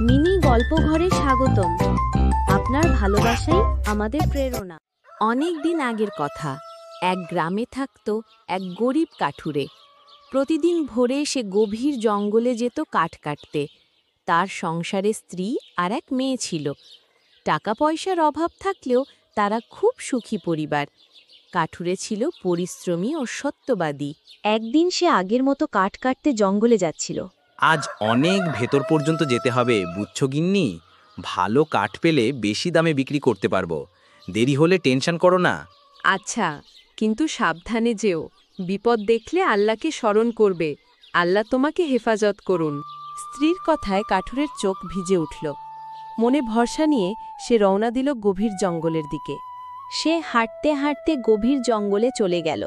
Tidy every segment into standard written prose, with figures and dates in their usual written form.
Mini গল্প ঘরে স্বাগতম। আপনার ভালোবাসাই আমাদের প্রেরণা। অনেক দিন আগের কথা, এক গ্রামে থাকত এক গরিব কাঠুরে। প্রতিদিন ভোরে সে গভীর জঙ্গলে যেত কাঠ কাটতে। তার সংসারে স্ত্রী আর এক মেয়ে ছিল। টাকা পয়সার অভাব থাকলেও তারা খুব সুখী পরিবার। কাঠুরে ছিল পরিশ্রমী ও সত্যবাদী। একদিন সে আগের মতো কাঠ কাটতে জঙ্গলে যাচ্ছিল। আজ অনেক ভেতর পর্যন্ত যেতে হবে, বুঝছো গিন্নি? ভালো কাঠ পেলে বেশি দামে বিক্রি করতে পারবো। দেরি হলে টেনশন করো না। আচ্ছা, কিন্তু সাবধানে যেও। বিপদ দেখলে আল্লাহকে স্মরণ করবে। আল্লাহ তোমাকে হেফাজত করুন। স্ত্রীর কথায় কাঠুরের চোখ ভিজে উঠল। মনে ভরসা নিয়ে সে রওনা দিল গভীর জঙ্গলের দিকে। সে হাঁটতে হাঁটতে গভীর জঙ্গলে চলে গেল।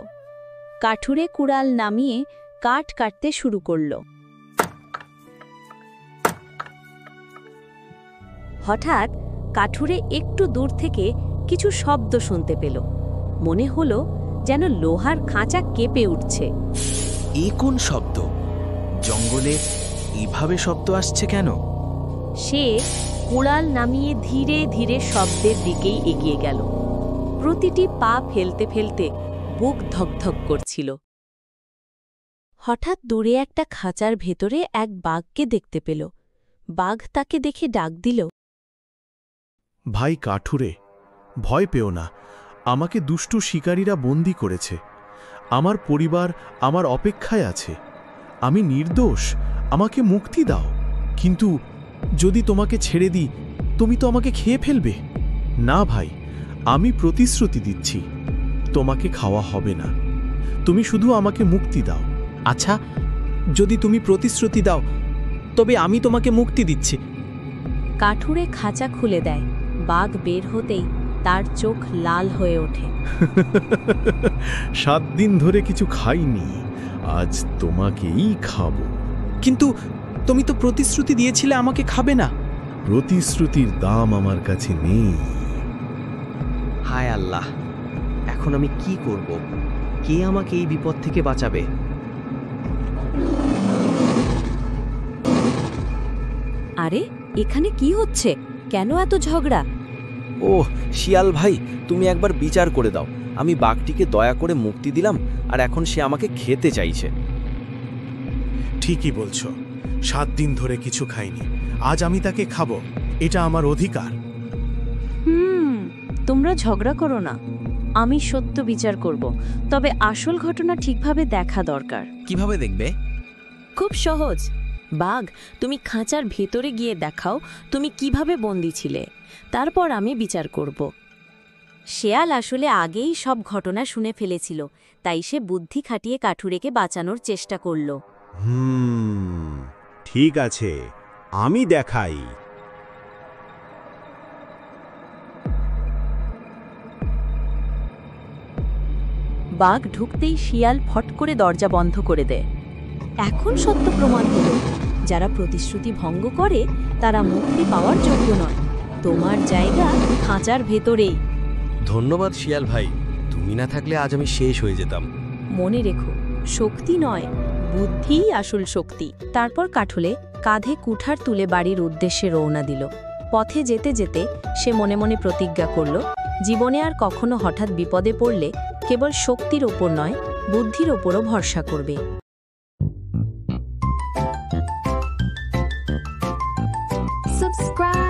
কাঠুরে কুড়াল নামিয়ে কাঠ কাটতে শুরু করল। হঠাৎ কাঠুরে একটু দূর থেকে কিছু শব্দ শুনতে পেল। মনে হলো যেন লোহার খাঁচা কেঁপে উঠছে। এ কোন শব্দ? জঙ্গলে এইভাবে শব্দ আসছে কেন? সে কুড়াল নামিয়ে ধীরে ধীরে শব্দের দিকেই এগিয়ে গেল। প্রতিটি পা ফেলতে ফেলতে বুক ধকধক করছিল। হঠাৎ দূরে একটা খাঁচার ভেতরে এক বাঘকে দেখতে পেল। বাঘ তাকে দেখে ডাক দিল, ভাই কাঠুরে, ভয় পেও না। আমাকে দুষ্টু শিকারীরা বন্দী করেছে। আমার পরিবার আমার অপেক্ষায় আছে। আমি নির্দোষ, আমাকে মুক্তি দাও। কিন্তু যদি তোমাকে ছেড়ে দিই, তুমি তো আমাকে খেয়ে ফেলবে। না ভাই, আমি প্রতিশ্রুতি দিচ্ছি, তোমাকে খাওয়া হবে না। তুমি শুধু আমাকে মুক্তি দাও। আচ্ছা, যদি তুমি প্রতিশ্রুতি দাও, তবে আমি তোমাকে মুক্তি দিচ্ছি। কাঠুরে খাঁচা খুলে দেয়। বাঘ বের হতেই তার চোখ লাল হয়ে ওঠে। 7 দিন ধরে কিছু খাইনি, আজ তোমাকেই খাবো। কিন্তু তুমি তো প্রতিশ্রুতি দিয়েছিলে আমাকে খাবে না। প্রতিশ্রুতির দাম আমার কাছে নেই। হায় আল্লাহ, এখন আমি কি করব? কে আমাকে এই বিপদ থেকে বাঁচাবে? আরে, এখানে কি হচ্ছে? কেন এত ঝগড়া? ও শিয়াল ভাই, তুমি একবার বিচার করে দাও। আমি বাঘটিকে দয়া করে মুক্তি দিলাম, আর এখন সে আমাকে খেতে চাইছে। ঠিকই বলছো, 7 দিন ধরে কিছু খাইনি, আজ আমি তাকে খাবো। এটা আমার অধিকার। তোমরা ঝগড়া করো না, আমি সত্য বিচার করব। তবে আসল ঘটনা ঠিকভাবে দেখা দরকার। কিভাবে দেখবে? খুব সহজ। বাঘ, তুমি খাঁচার ভেতরে গিয়ে দেখাও তুমি কিভাবে বন্দী ছিলে। তারপর আমি বিচার করব। শেয়াল আসলে আগেই সব ঘটনা শুনে ফেলেছিল, তাই সে বুদ্ধি খাটিয়ে কাঠুরেকে বাঁচানোর চেষ্টা করল। ঠিক আছে, আমি দেখাই। বাঘ ঢুকতেই শিয়াল ফট করে দরজা বন্ধ করে দেয়। এখন সত্য প্রমাণ হলো, যারা প্রতিশ্রুতি ভঙ্গ করে তারা মুক্তি পাওয়ার যোগ্য নয়। তোমার জায়গা খাঁচার ভেতরেই। ধন্যবাদ শিয়াল ভাই, তুমি না থাকলে আজ আমি শেষ হয়ে যেতাম। মনে রেখো, শক্তি নয়, বুদ্ধিই আসল শক্তি। তারপর কাঠুলে কাঁধে কুঠার তুলে বাড়ির উদ্দেশ্যে রওনা দিল। পথে যেতে যেতে সে মনে মনে প্রতিজ্ঞা করল, জীবনে আর কখনো হঠাৎ বিপদে পড়লে কেবল শক্তির ওপর নয়, বুদ্ধির ওপরও ভরসা করবে। Subscribe.